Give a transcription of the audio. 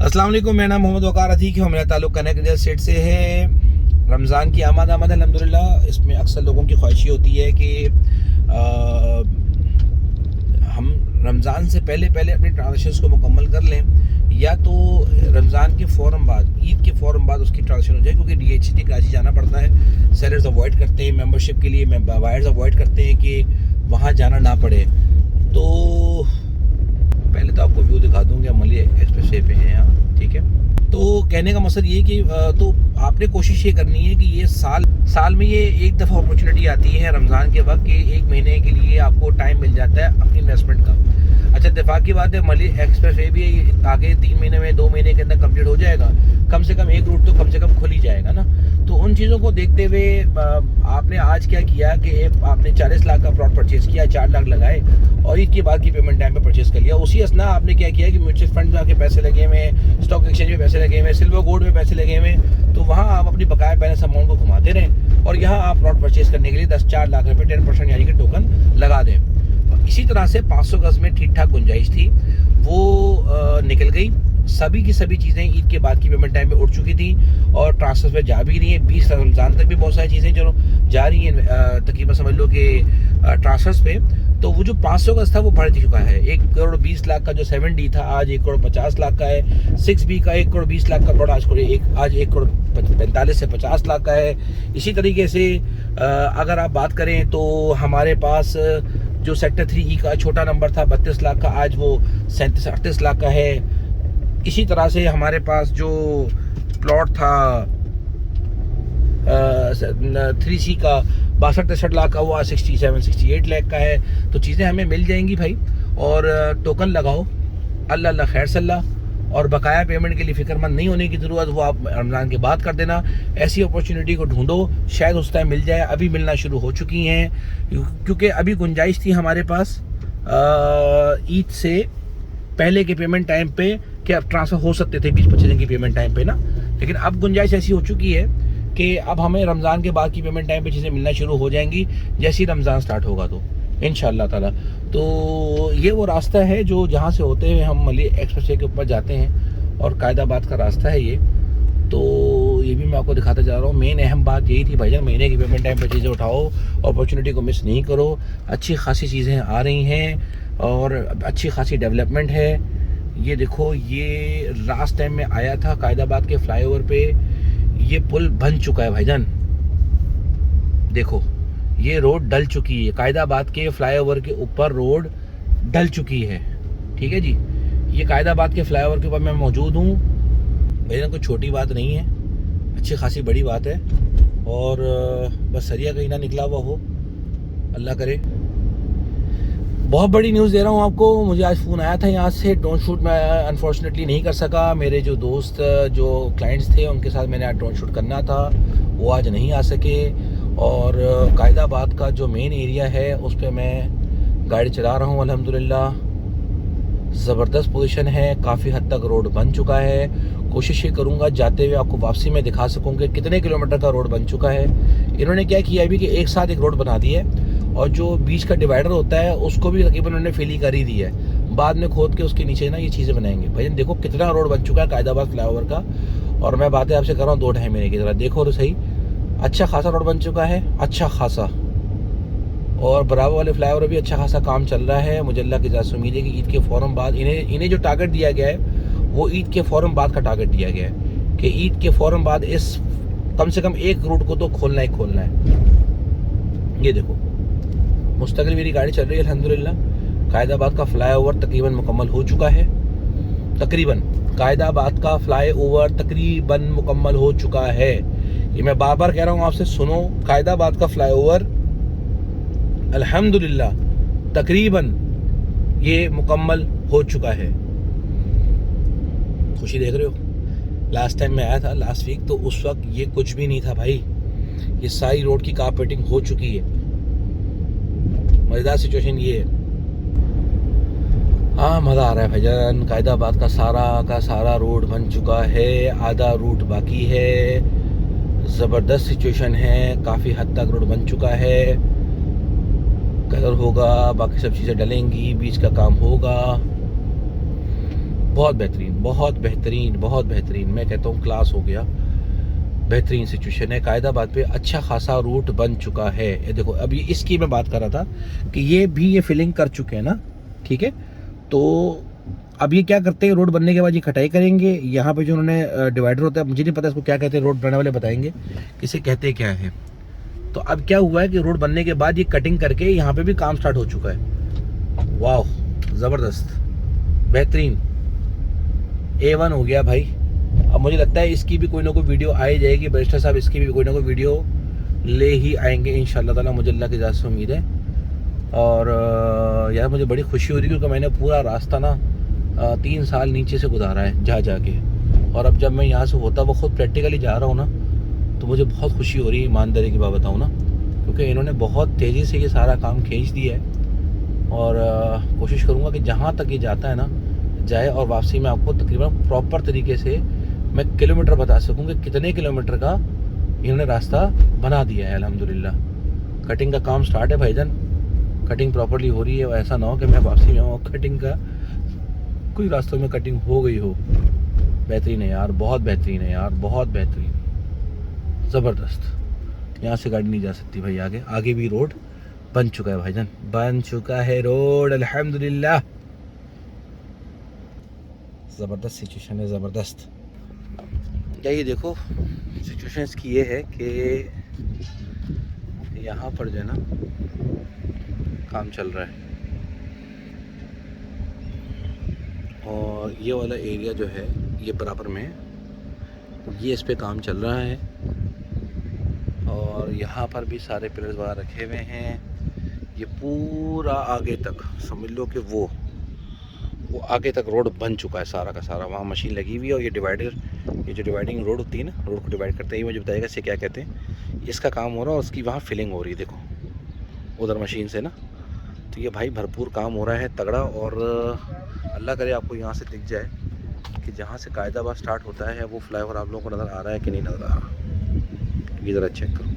अस्सलाम वालेकुम, मेरा नाम मोहम्मद वकार अतीक है और मेरा ताल्लुक़ कनेक्ट रियल स्टेट से है। रमज़ान की आमद अल्हम्दुलिल्लाह। इसमें अक्सर लोगों की ख्वाहिश होती है कि हम रमज़ान से पहले अपनी ट्रांजेक्शन्स को मुकम्मल कर लें, या तो रमज़ान के फ़ौरन बाद, ईद के फ़ौरन बाद उसकी ट्रांजेक्शन हो जाए, क्योंकि DHT कराची जाना पड़ता है। सेलर्स अवॉइड करते हैं मेंबरशिप के लिए, बायर्स अवॉइड करते हैं कि वहाँ जाना ना पड़े। तो पहले तो आपको व्यू दिखा दूँगी, अमली एक्सप्रेस वे पे हैं यहाँ, ठीक है। तो कहने का मकसद ये कि तो आपने कोशिश ये करनी है कि ये साल में ये एक दफ़ा अपॉर्चुनिटी आती है रमज़ान के वक्त कि एक महीने के लिए आपको टाइम मिल जाता है अपनी इन्वेस्टमेंट का। अच्छा, इत्तेफाक की बात है, मली एक्सप्रेस वे भी आगे 3 महीने में 2 महीने के अंदर कंप्लीट हो जाएगा। कम से कम एक रूट तो कम से कम खुल ही जाएगा ना। तो उन चीज़ों को देखते हुए आपने आज क्या किया कि आपने 40 लाख का प्लॉट परचेज़ किया, 4 लाख लगाए और ईद के बाद की पेमेंट टाइम पे परचेज़ कर लिया। उसी असना आपने क्या किया कि म्यूचुअल फंड में आके पैसे लगे हुए, स्टॉक एक्सचेंज में पैसे लगे हुए, सिल्वर गोल्ड में पैसे लगे हुए, तो वहाँ आप अपनी बकाया बैलेंस अमाउंट को घुमाते रहें और यहाँ आप प्लॉट परचेज़ करने के लिए 4 लाख रुपये 10% यानी कि टोकन लगा दें। इसी तरह से 500 गज़ में ठीक ठाक गुंजाइश थी, वो निकल गई। सभी की सभी चीज़ें ईद के बाद की पेमेंट टाइम पे उठ चुकी थी और ट्रांसफर पे जा भी रही हैं। 20 रमज़ान तक भी बहुत सारी चीज़ें चलो जा रही हैं, तकरीबन समझ लो कि ट्रांसफर्स पे। तो वो जो 500 गज़ था वो बढ़ चुका है। 1 करोड़ 20 लाख का जो 7D था आज 1 करोड़ 50 लाख का है। 6B का 1 करोड़ 20 लाख का प्लॉट आज 1 करोड़ 45 से 50 लाख का है। इसी तरीके से अगर आप बात करें तो हमारे पास जो सेक्टर 3E का छोटा नंबर था 32 लाख का, आज वो 37-38 लाख का है। इसी तरह से हमारे पास जो प्लॉट था 3C का 62-63 लाख का, वो आज 67-68 लाख का है। तो चीज़ें हमें मिल जाएंगी भाई, और टोकन लगाओ, अल्लाह अल्लाह खैर सल्ला। और बकाया पेमेंट के लिए फ़िक्रमंद नहीं होने की ज़रूरत, वो आप रमज़ान के बाद कर देना। ऐसी अपॉर्चुनिटी को ढूंढो, शायद उस टाइम मिल जाए। अभी मिलना शुरू हो चुकी हैं, क्योंकि अभी गुंजाइश थी हमारे पास ईद से पहले के पेमेंट टाइम पे कि अब ट्रांसफ़र हो सकते थे 20-25 दिन की पेमेंट टाइम पे ना। लेकिन अब गुंजाइश ऐसी हो चुकी है कि अब हमें रमज़ान के बाद की पेमेंट टाइम पे चीज़ें मिलना शुरू हो जाएंगी जैसे ही रमज़ान स्टार्ट होगा, तो इंशाअल्लाह ताला। तो ये वो रास्ता है जो जहाँ से होते हुए हम मली एक्सप्रेस वे के ऊपर जाते हैं और कायदाबाद का रास्ता है ये। तो ये भी मैं आपको दिखाता जा रहा हूँ। मेन अहम बात यही थी भाईजान, महीने की पेमेंट टाइम पर चीज़ें उठाओ, अपॉर्चुनिटी को मिस नहीं करो। अच्छी खासी चीज़ें आ रही हैं और अच्छी खासी डेवलपमेंट है। ये देखो, ये लास्ट टाइम में आया था कायदाबाद के फ्लाईओवर पे, ये पुल बन चुका है भाईजान। देखो, ये रोड डल चुकी है, कायदाबाद के फ्लाईओवर के ऊपर रोड डल चुकी है, ठीक है जी। ये कायदाबाद के फ्लाईओवर के ऊपर मैं मौजूद हूँ भाईजान, कोई छोटी बात नहीं है, अच्छी खासी बड़ी बात है। और बस सरिया कहीं ना निकला हुआ हो, अल्लाह करे। बहुत बड़ी न्यूज़ दे रहा हूँ आपको। मुझे आज फ़ोन आया था यहाँ से, ड्रोन शूट मैं अनफॉर्चुनेटली नहीं कर सका। मेरे जो दोस्त जो क्लाइंट्स थे उनके साथ मैंने आज ड्रोन शूट करना था, वो आज नहीं आ सके। और कायदाबाद का जो मेन एरिया है उस पर मैं गाड़ी चला रहा हूँ अल्हम्दुलिल्लाह। ज़बरदस्त पोजीशन है, काफ़ी हद तक रोड बन चुका है। कोशिश ये करूँगा जाते हुए आपको वापसी में दिखा सकूँ कि कितने किलोमीटर का रोड बन चुका है। इन्होंने क्या किया अभी कि एक साथ एक रोड बना दी है और जो बीच का डिवाइडर होता है उसको भी तकरीबन उन्होंने फिल कर ही दी है। बाद में खोद के उसके नीचे ना ये चीज़ें बनाएंगे। भाई देखो कितना रोड बन चुका है कायदाबाद फ्लाईओवर का, और मैं बातें आपसे कर रहा हूँ 2-2.5 महीने की तरह। देखो तो सही, अच्छा खासा रोड बन चुका है, अच्छा खासा। और बराबर वाले फ्लाईओवर भी अच्छा खासा काम चल रहा है। मुझे अल्लाह की ज़ात से उम्मीद है कि ईद के फ़ौरन बाद इन्हें जो टारगेट दिया गया है वो ईद के फ़ौरन बाद का टारगेट दिया गया है कि ईद के फ़ौरन बाद इस कम से कम एक रूट को तो खोलना ही खोलना है। ये देखो, मुस्तकिल मेरी गाड़ी चल रही है अल्हम्दुलिल्लाह। कायदाबाद का फ्लाईओवर तकरीबन मुकम्मल हो चुका है, तकरीबन कायदाबाद का फ्लाईओवर तकरीबन मुकम्मल हो चुका है। ये मैं बार बार कह रहा हूँ आपसे, सुनो, कायदाबाद का फ्लाईओवर अल्हम्दुलिल्लाह तकरीबन ये मुकम्मल हो चुका है। खुशी देख रहे हो, लास्ट टाइम मैं आया था लास्ट वीक, तो उस वक्त ये कुछ भी नहीं था भाई। ये सारी रोड की कारपेटिंग हो चुकी है। मज़ेदार सिचुएशन ये है। हाँ, मज़ा आ रहा है भाईजान। कायदाबाद का सारा रोड बन चुका है, आधा रूट बाकी है। ज़बरदस्त सिचुएशन है, काफ़ी हद तक रोड बन चुका है। कलर होगा, बाकी सब चीज़ें डलेंगी, बीच का काम होगा। बहुत बेहतरीन, बहुत बेहतरीन, बहुत बेहतरीन, मैं कहता हूँ क्लास हो गया। बेहतरीन सिचुएशन है। कायदाबाद पे अच्छा खासा रूट बन चुका है। ये देखो, अभी इसकी मैं बात कर रहा था कि ये फिलिंग कर चुके हैं ना, ठीक है। तो अब ये क्या करते हैं, रोड बनने के बाद ये कटाई करेंगे। यहाँ पे जो उन्होंने डिवाइडर होता है, मुझे नहीं पता इसको क्या कहते हैं, रोड बनाने वाले बताएंगे किसे कहते क्या है। तो अब क्या हुआ है कि रोड बनने के बाद ये कटिंग करके यहाँ पे भी काम स्टार्ट हो चुका है। वाह, ज़बरदस्त, बेहतरीन, A1 हो गया भाई। अब मुझे लगता है इसकी भी कोई ना कोई वीडियो आ ही जाएगी। बैरिस्टर साहब इसकी भी कोई ना कोई वीडियो ले ही आएंगे इंशाल्लाह ताला, मुझे अल्लाह की इजाज़त से उम्मीद है। और यार मुझे बड़ी खुशी हो रही है क्योंकि मैंने पूरा रास्ता ना 3 साल नीचे से गुजारा है जा के, और अब जब मैं यहाँ से होता वो खुद प्रैक्टिकली जा रहा हूँ ना, तो मुझे बहुत खुशी हो रही है, ईमानदारी की बात बताऊँ ना, क्योंकि इन्होंने बहुत तेज़ी से ये सारा काम खींच दिया है। और कोशिश करूँगा कि जहाँ तक ये जाता है ना जाए, और वापसी में आपको तकरीबन प्रॉपर तरीके से मैं किलोमीटर बता सकूँ कि कितने किलोमीटर का इन्होंने रास्ता बना दिया है। अल्हम्दुलिल्लाह कटिंग का काम स्टार्ट है भाईजान, कटिंग प्रॉपरली हो रही है। ऐसा ना हो कि मैं वापसी में आऊँ कटिंग का कोई रास्तों में कटिंग हो गई हो। बेहतरीन है यार, बहुत बेहतरीन है यार, बहुत बेहतरीन, ज़बरदस्त। यहाँ से गाड़ी नहीं जा सकती भाई आगे, आगे भी रोड बन चुका है भाईजान, बन चुका है रोड अल्हम्दुलिल्लाह। ज़बरदस्त सिचुएशन है, ज़बरदस्त। यही देखो सिचुएशन इसकी ये है कि यहाँ पर जो है ना काम चल रहा है, और ये वाला एरिया जो है ये बराबर में, ये इस पे काम चल रहा है। और यहाँ पर भी सारे पिलर्स वगैरह रखे हुए हैं। ये पूरा आगे तक समझ लो कि वो आगे तक रोड बन चुका है सारा का सारा। वहाँ मशीन लगी हुई है, और ये डिवाइडर, ये जो डिवाइडिंग रोड होती है ना, रोड को डिवाइड करते ही मुझे बताएगा इसे क्या कहते हैं। इसका काम हो रहा है और उसकी वहाँ फिलिंग हो रही है, देखो उधर मशीन से ना। तो ये भाई भरपूर काम हो रहा है तगड़ा। और अल्लाह करे आपको यहाँ से दिख जाए कि जहाँ से कायदाबाद स्टार्ट होता है वो फ्लाईओवर आप लोगों को नज़र आ रहा है कि नहीं नज़र आ रहा। ये ज़रा चेक करो।